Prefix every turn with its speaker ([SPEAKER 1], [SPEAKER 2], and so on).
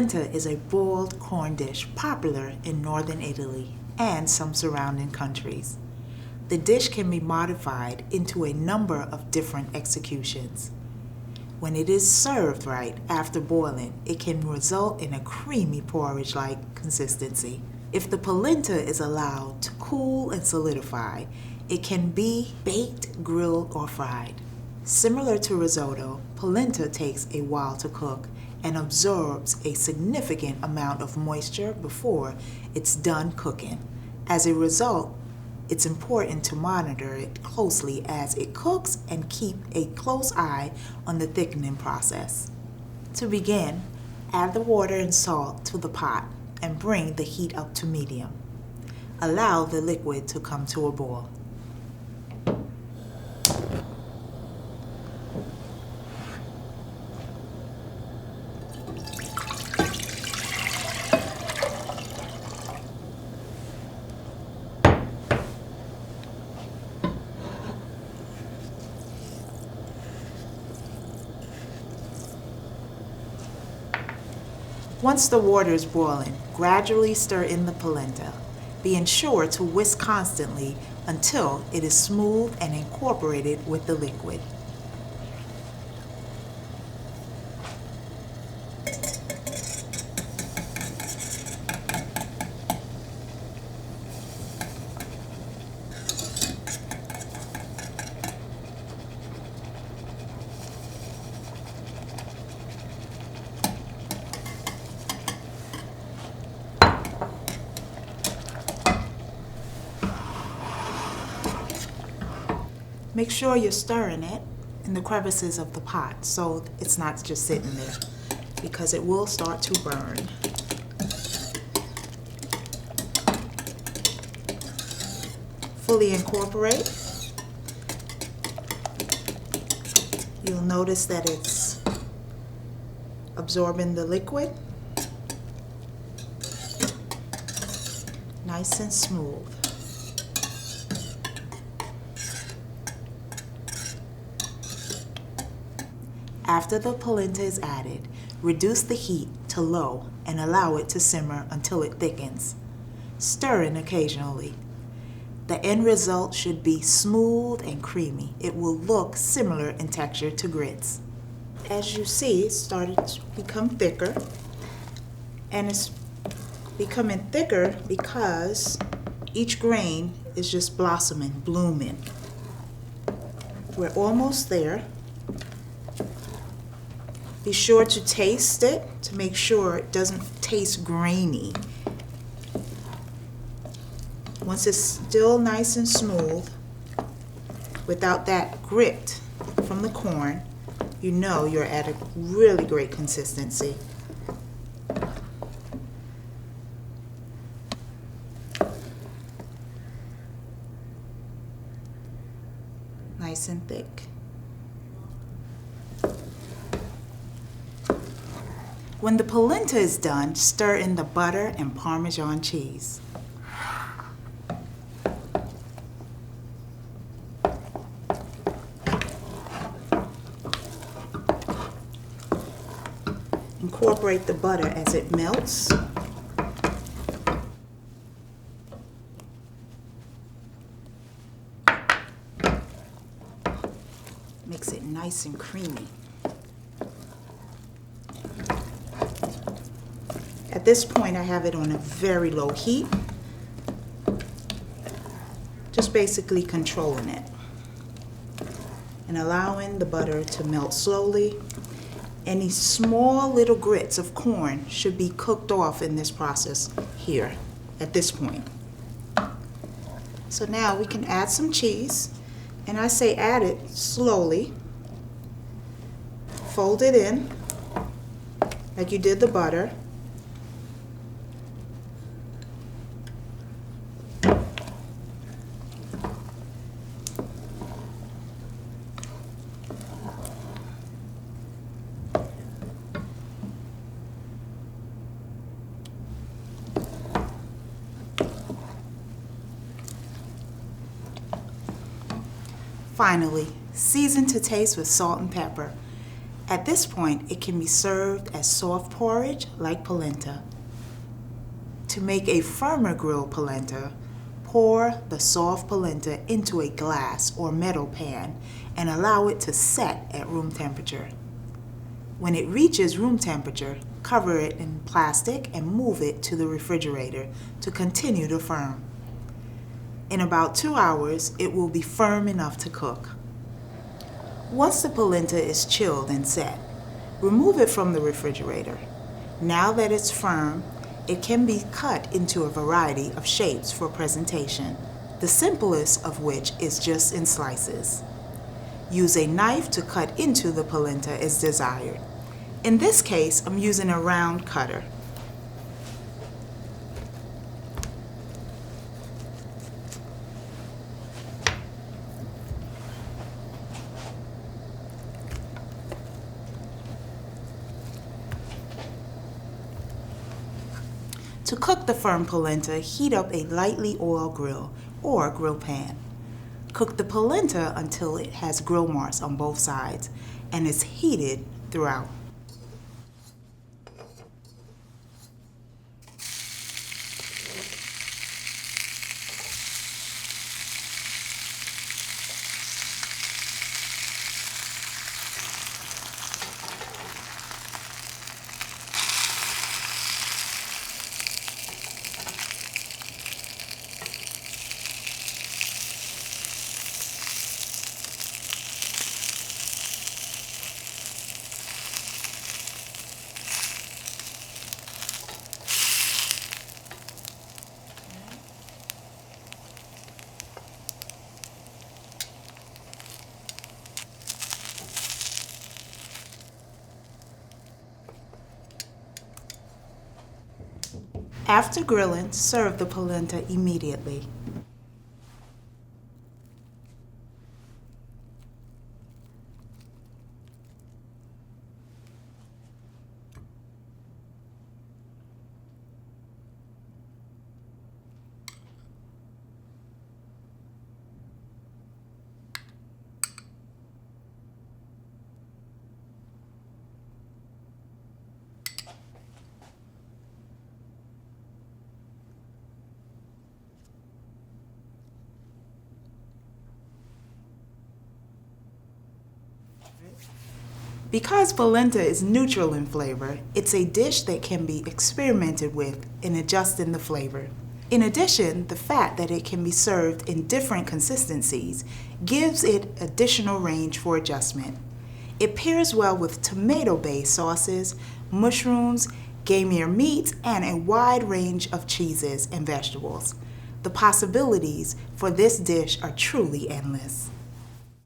[SPEAKER 1] polenta is a boiled corn dish popular in northern Italy and some surrounding countries. The dish can be modified into a number of different executions. When it is served right after boiling, it can result in a creamy porridge-like consistency. If the polenta is allowed to cool and solidify, it can be baked, grilled, or fried. Similar to risotto, polenta takes a while to cook and absorbs a significant amount of moisture before it's done cooking. As a result, it's important to monitor it closely as it cooks and keep a close eye on the thickening process. To begin, add the water and salt to the pot and bring the heat up to medium. Allow the liquid to come to a boil. Once the water is boiling, gradually stir in the polenta, being sure to whisk constantly until it is smooth and incorporated with the liquid. Make sure you're stirring it in the crevices of the pot so it's not just sitting there, because it will start to burn. Fully incorporate. You'll notice that it's absorbing the liquid. Nice and smooth. After the polenta is added, reduce the heat to low and allow it to simmer until it thickens, stirring occasionally. The end result should be smooth and creamy. It will look similar in texture to grits. As you see, it started to become thicker, and it's becoming thicker because each grain is just blossoming, blooming. We're almost there. Be sure to taste it to make sure it doesn't taste grainy. Once it's still nice and smooth, without that grit from the corn, you know you're at a really great consistency. Nice and thick. When the polenta is done, stir in the butter and Parmesan cheese. Incorporate the butter as it melts. Makes it nice and creamy. At this point, I have it on a very low heat, just basically controlling it and allowing the butter to melt slowly. Any small little grits of corn should be cooked off in this process here at this point. So now we can add some cheese, and I say add it slowly. Fold it in like you did the butter. Finally, season to taste with salt and pepper. At this point, it can be served as soft porridge like polenta. To make a firmer grilled polenta, pour the soft polenta into a glass or metal pan and allow it to set at room temperature. When it reaches room temperature, cover it in plastic and move it to the refrigerator to continue to firm. In about 2 hours, it will be firm enough to cook. Once the polenta is chilled and set, remove it from the refrigerator. Now that it's firm, it can be cut into a variety of shapes for presentation, the simplest of which is just in slices. Use a knife to cut into the polenta as desired. In this case, I'm using a round cutter. To cook the firm polenta, heat up a lightly oiled grill or grill pan. Cook the polenta until it has grill marks on both sides and is heated throughout. After grilling, serve the polenta immediately. Because polenta is neutral in flavor, it's a dish that can be experimented with in adjusting the flavor. In addition, the fact that it can be served in different consistencies gives it additional range for adjustment. It pairs well with tomato-based sauces, mushrooms, gamier meats, and a wide range of cheeses and vegetables. The possibilities for this dish are truly endless.